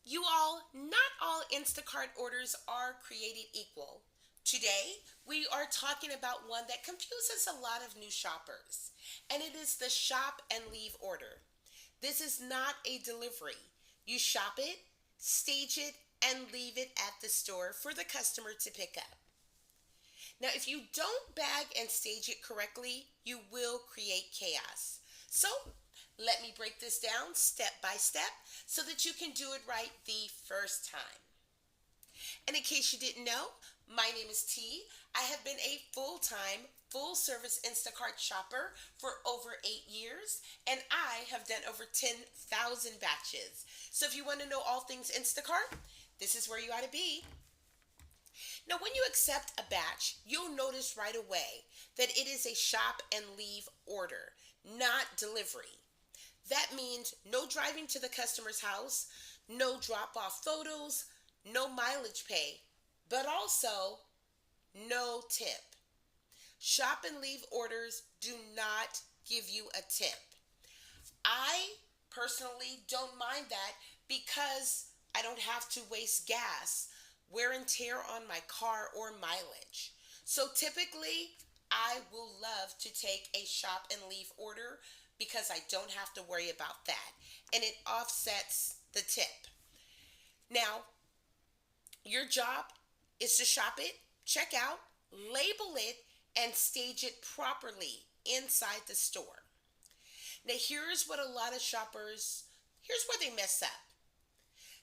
You all, not all Instacart orders are created equal. Today, we are talking about one that confuses a lot of new shoppers, and it is the shop and leave order. This is not a delivery. You shop it, stage it, and leave it at the store for the customer to pick up. Now, if you don't bag and stage it correctly, you will create chaos. So, let me break this down step by step so that you can do it right the first time. And in case you didn't know, my name is T. I have been a full time, full service Instacart shopper for over 8 years, and I have done over 10,000 batches. So if you want to know all things Instacart, this is where you ought to be. Now, when you accept a batch, you'll notice right away that it is a shop and leave order, not delivery. That means no driving to the customer's house, no drop off photos, no mileage pay, but also no tip. Shop and leave orders do not give you a tip. I personally don't mind that because I don't have to waste gas, wear and tear on my car, or mileage. So typically, I will love to take a shop and leave order because I don't have to worry about that. And it offsets the tip. Now, your job is to shop it, check out, label it, and stage it properly inside the store. Now, here's where they mess up.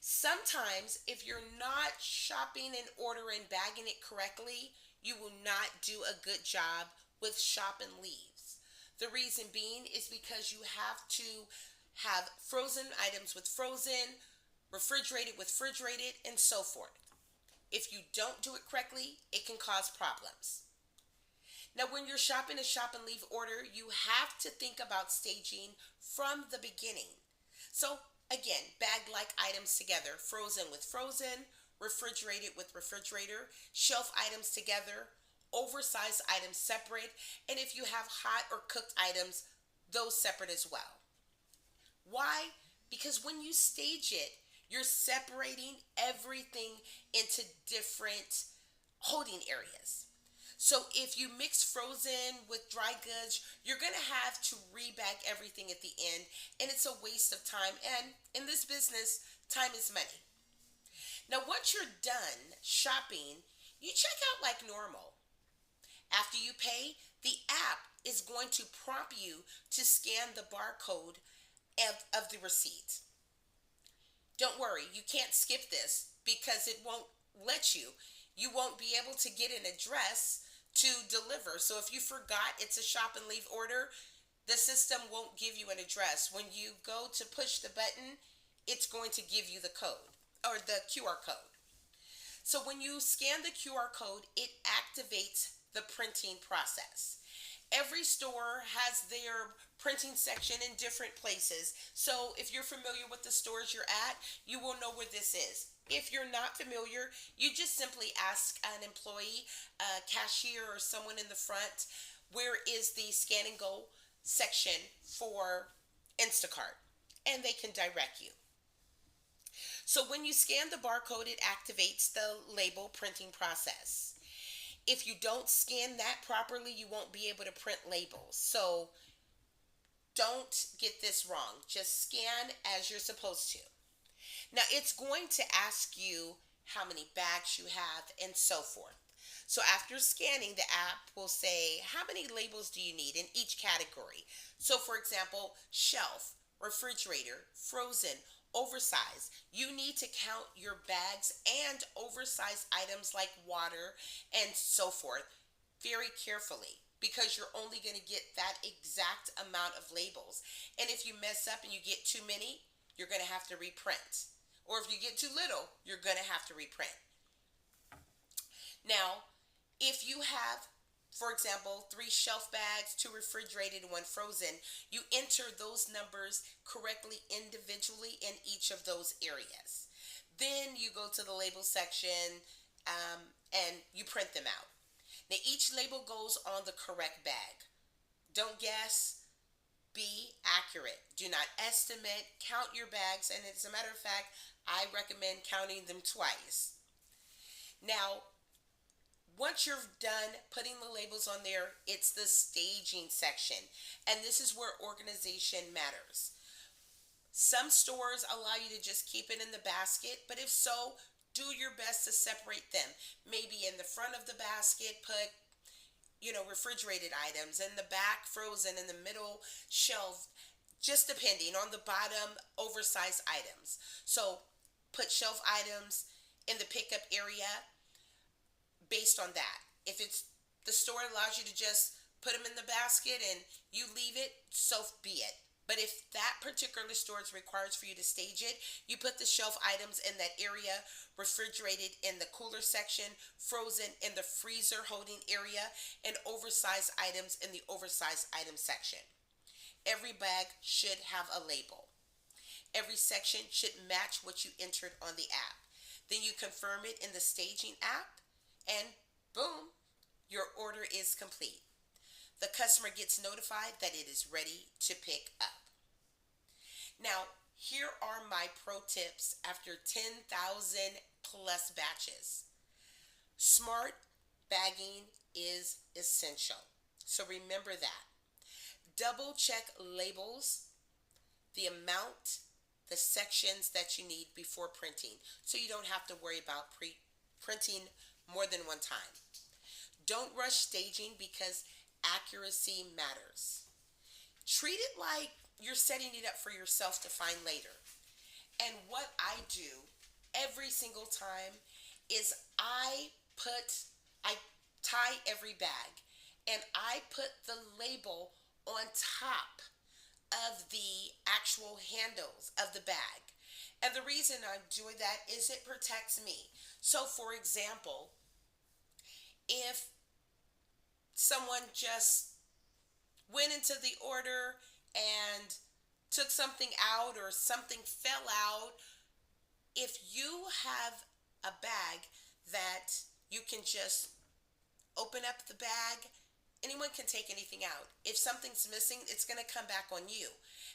Sometimes, if you're not shopping and ordering, bagging it correctly, you will not do a good job with shop and leaves. The reason being is because you have to have frozen items with frozen, refrigerated with refrigerated, and so forth. If you don't do it correctly, it can cause problems. Now, when you're shopping a shop and leave order, you have to think about staging from the beginning. So, again, bag like items together, frozen with frozen, refrigerated with refrigerator, shelf items together, oversized items separate, and if you have hot or cooked items, those separate as well. Why? Because when you stage it, you're separating everything into different holding areas. So if you mix frozen with dry goods, you're going to have to rebag everything at the end, and it's a waste of time. And in this business, time is money. Now, once you're done shopping, you check out like normal. After you pay, the app is going to prompt you to scan the barcode of the receipt. Don't worry, you can't skip this because it won't let you. You won't be able to get an address to deliver. So if you forgot it's a shop and leave order, the system won't give you an address. When you go to push the button, it's going to give you the code or the QR code. So when you scan the QR code, it activates the printing process. Every store has their printing section in different places. So if you're familiar with the stores you're at, you will know where this is. If you're not familiar, you just simply ask an employee, a cashier, or someone in the front, where is the scan and go section for Instacart? And they can direct you. So when you scan the barcode, it activates the label printing process. If you don't scan that properly, you won't be able to print labels. So don't get this wrong. Just scan as you're supposed to. Now it's going to ask you how many bags you have and so forth. So after scanning, the app will say how many labels do you need in each category. So for example, shelf, refrigerator, frozen, oversized. You need to count your bags and oversized items like water and so forth very carefully because you're only going to get that exact amount of labels. And if you mess up and you get too many, you're going to have to reprint. Or if you get too little, you're going to have to reprint. Now, if you have, for example, 3 shelf bags, 2 refrigerated, and 1 frozen, you enter those numbers correctly individually in each of those areas. Then you go to the label section and you print them out. Now, each label goes on the correct bag. Don't guess. Be accurate. Do not estimate, count your bags, and as a matter of fact, I recommend counting them twice. Now, once you're done putting the labels on there, it's the staging section. And this is where organization matters. Some stores allow you to just keep it in the basket, but if so, do your best to separate them. Maybe in the front of the basket, put refrigerated items, in the back frozen, in the middle shelf, just depending on the bottom, oversized items. So put shelf items in the pickup area based on that. If it's the store allows you to just put them in the basket and you leave it, so be it. But if that particular store requires for you to stage it, you put the shelf items in that area, refrigerated in the cooler section, frozen in the freezer holding area, and oversized items in the oversized item section. Every bag should have a label. Every section should match what you entered on the app. Then you confirm it in the staging app, and boom, your order is complete. The customer gets notified that it is ready to pick up. Now, here are my pro tips after 10,000 plus batches. Smart bagging is essential. So remember that. Double check labels, the amount, the sections that you need before printing, so you don't have to worry about printing more than one time. Don't rush staging because accuracy matters. Treat it like you're setting it up for yourself to find later. And what I do every single time is I tie every bag and I put the label on top of the actual handles of the bag. And the reason I'm doing that is it protects me. So for example, if someone just went into the order and took something out or something fell out, if you have a bag that you can just open up the bag, anyone can take anything out. If something's missing, it's going to come back on you.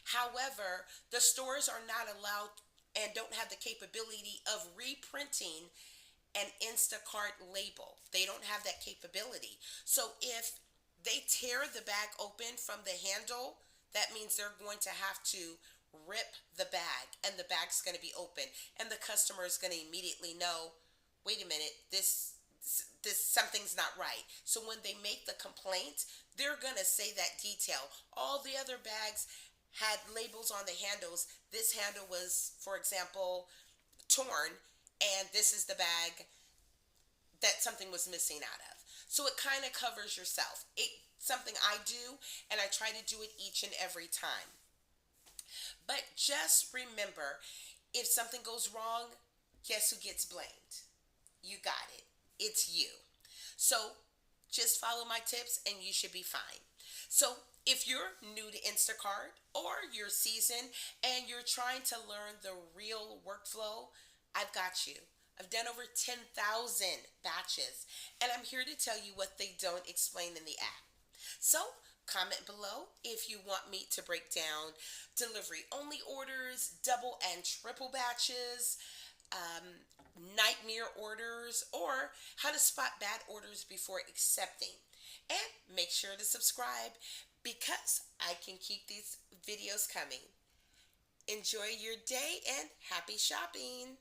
However, the stores are not allowed and don't have the capability of reprinting an Instacart label. They don't have that capability. So if they tear the bag open from the handle, that means they're going to have to rip the bag and the bag's going to be open and the customer is going to immediately know, wait a minute, this something's not right. So when they make the complaint, they're going to say that detail. All the other bags had labels on the handles. This handle was, for example, torn, and this is the bag that something was missing out of. So it kind of covers yourself. It's something I do, and I try to do it each and every time. But just remember, if something goes wrong, guess who gets blamed? You got it. It's you. So just follow my tips and you should be fine. So if you're new to Instacart or you're seasoned and you're trying to learn the real workflow, I've got you. I've done over 10,000 batches and I'm here to tell you what they don't explain in the app. So comment below if you want me to break down delivery only orders, double and triple batches, nightmare orders, or how to spot bad orders before accepting. And make sure to subscribe because I can keep these videos coming. Enjoy your day and happy shopping.